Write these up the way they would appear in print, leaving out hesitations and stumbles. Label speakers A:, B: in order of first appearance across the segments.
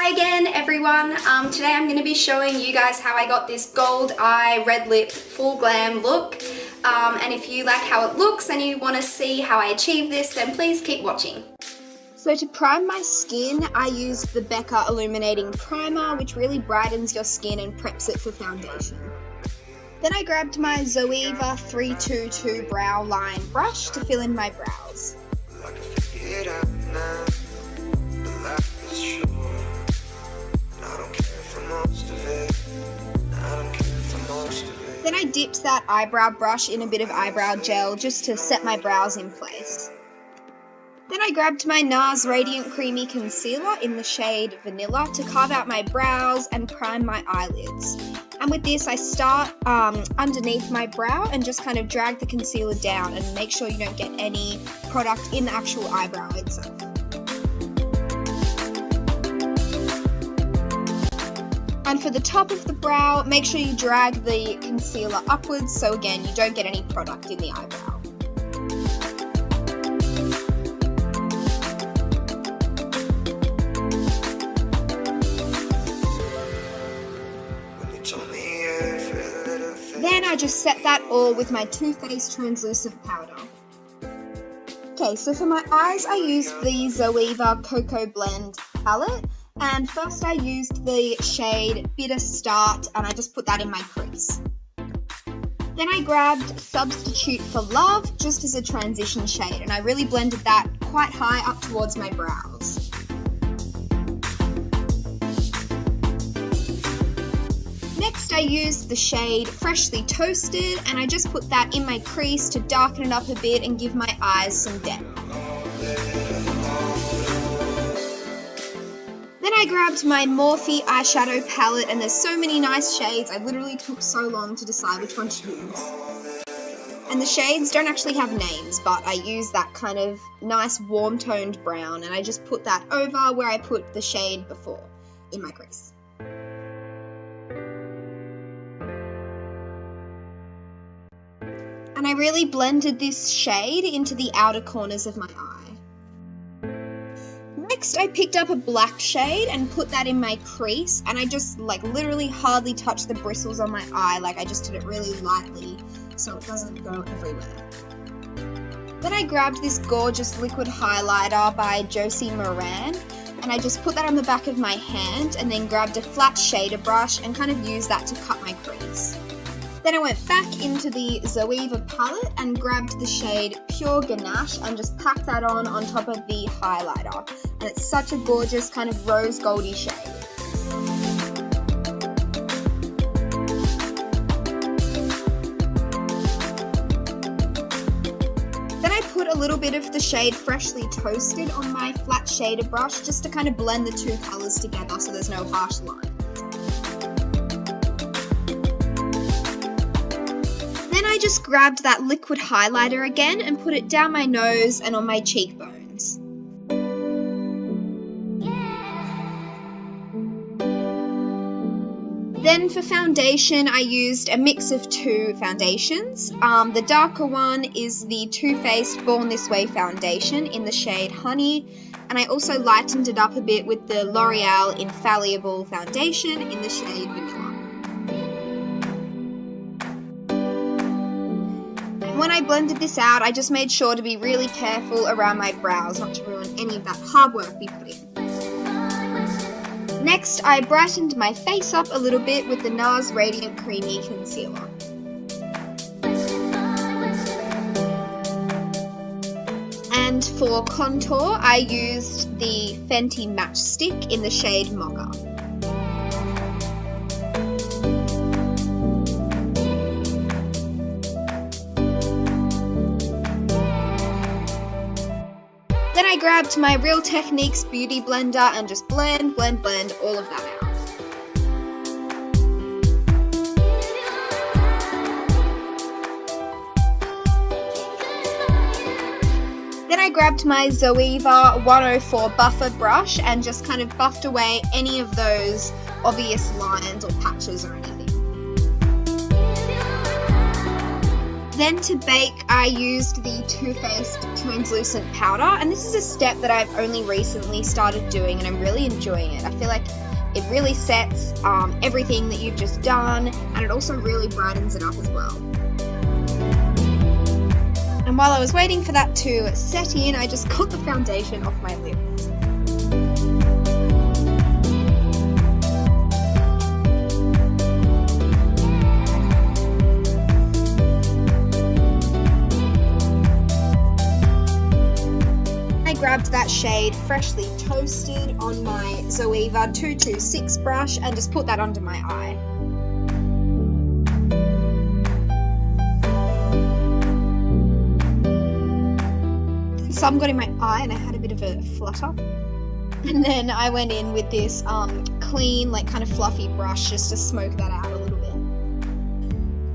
A: Hi again everyone, today I'm going to be showing you guys how I got this gold eye, red lip, full glam look. And if you like how it looks and you want to see how I achieve this, then please keep watching.
B: So to prime my skin, I used the Becca Illuminating Primer, which really brightens your skin and preps it for foundation. Then I grabbed my Zoeva 322 Brow Line Brush to fill in my brows. Then I dipped that eyebrow brush in a bit of eyebrow gel just to set my brows in place. Then I grabbed my NARS Radiant Creamy Concealer in the shade Vanilla to carve out my brows and prime my eyelids. And with this I start underneath my brow and just kind of drag the concealer down and make sure you don't get any product in the actual eyebrow itself. And for the top of the brow, make sure you drag the concealer upwards so again you don't get any product in the eyebrow. Then I just set that all with my Too Faced translucent powder. Okay, so for my eyes I used the Zoeva Cocoa Blend palette. And first I used the shade Bitter Start and I just put that in my crease. Then I grabbed Substitute for Love just as a transition shade and I really blended that quite high up towards my brows. Next I used the shade Freshly Toasted and I just put that in my crease to darken it up a bit and give my eyes some depth. Then I grabbed my Morphe eyeshadow palette and there's so many nice shades, I literally took so long to decide which one to use. And the shades don't actually have names, but I use that kind of nice warm toned brown and I just put that over where I put the shade before in my crease. And I really blended this shade into the outer corners of my eye. Next, I picked up a black shade and put that in my crease and I just literally hardly touched the bristles on my eye, I just did it really lightly so it doesn't go everywhere. Then I grabbed this gorgeous liquid highlighter by Josie Moran and I just put that on the back of my hand and then grabbed a flat shader brush and kind of used that to cut my crease. Then I went back into the Zoeva palette and grabbed the shade Pure Ganache and just packed that on top of the highlighter. And it's such a gorgeous kind of rose goldy shade. Then I put a little bit of the shade Freshly Toasted on my flat shader brush just to kind of blend the two colours together so there's no harsh lines. I just grabbed that liquid highlighter again and put it down my nose and on my cheekbones. Then for foundation, I used a mix of two foundations. The darker one is the Too Faced Born This Way foundation in the shade Honey, and I also lightened it up a bit with the L'Oreal Infallible foundation in the shade Vanilla. When I blended this out, I just made sure to be really careful around my brows, not to ruin any of that hard work we put in. Next, I brightened my face up a little bit with the NARS Radiant Creamy Concealer. And for contour, I used the Fenty Match Stick in the shade Mocha. Then I grabbed my Real Techniques Beauty Blender and just blend all of that out. Then I grabbed my Zoeva 104 Buffer brush and just kind of buffed away any of those obvious lines or patches or anything. Then to bake, I used the Too Faced translucent powder, and this is a step that I've only recently started doing and I'm really enjoying it. I feel like it really sets everything that you've just done, and it also really brightens it up as well. And while I was waiting for that to set in, I just got the foundation off my lips. I grabbed that shade Freshly Toasted on my Zoeva 226 brush and just put that under my eye. Some got in my eye and I had a bit of a flutter. And then I went in with this clean, like kind of fluffy brush just to smoke that out a little bit.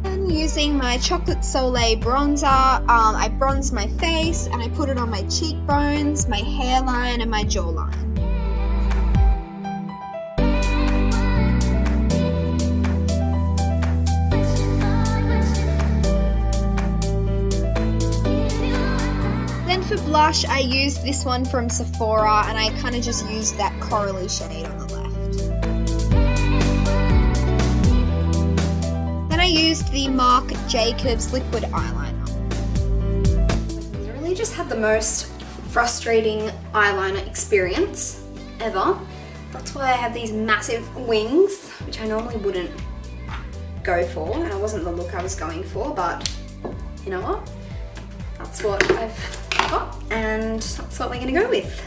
B: And using my Chocolate Soleil bronzer, I bronzed my face and I put it on my cheekbones, my hairline and my jawline. For blush, I used this one from Sephora and I kind of just used that corally shade on the left. Then I used the Marc Jacobs liquid eyeliner.
A: I really just had the most frustrating eyeliner experience ever. That's why I have these massive wings, which I normally wouldn't go for, and it wasn't the look I was going for, but you know what? That's what I've got, and that's what we're gonna go with.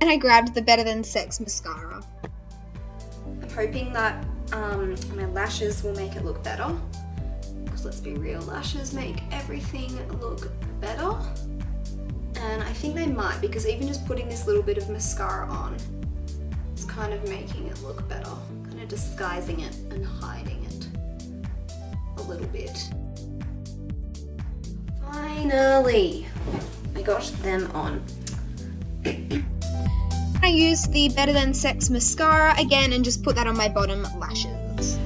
B: And I grabbed the Better Than Sex mascara.
A: I'm hoping that my lashes will make it look better, because let's be real, lashes make everything look better, and I think they might, because even just putting this little bit of mascara on is kind of making it look better, kind of disguising it and hiding it a little bit. Finally, I got them on.
B: I used the Better Than Sex mascara again and just put that on my bottom lashes.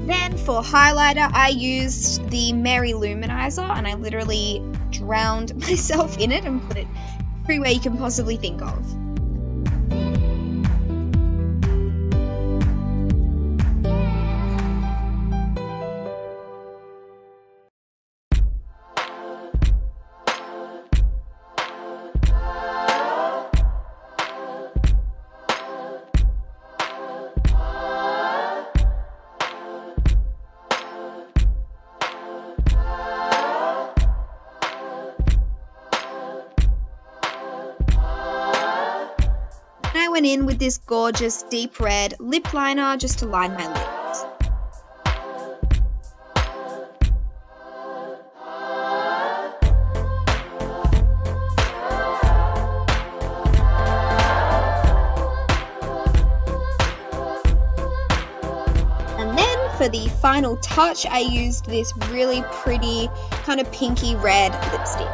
B: Then for highlighter, I used the Mary Luminizer and I literally drowned myself in it and put it everywhere you can possibly think of. I went in with this gorgeous deep red lip liner just to line my lips. And then for the final touch, I used this really pretty kind of pinky red lipstick.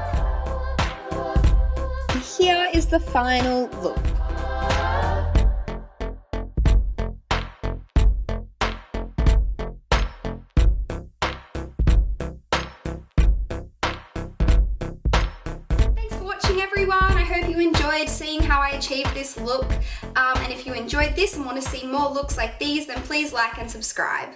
B: And here is the final look.
A: Everyone, I hope you enjoyed seeing how I achieved this look, and if you enjoyed this and want to see more looks like these, then please like and subscribe.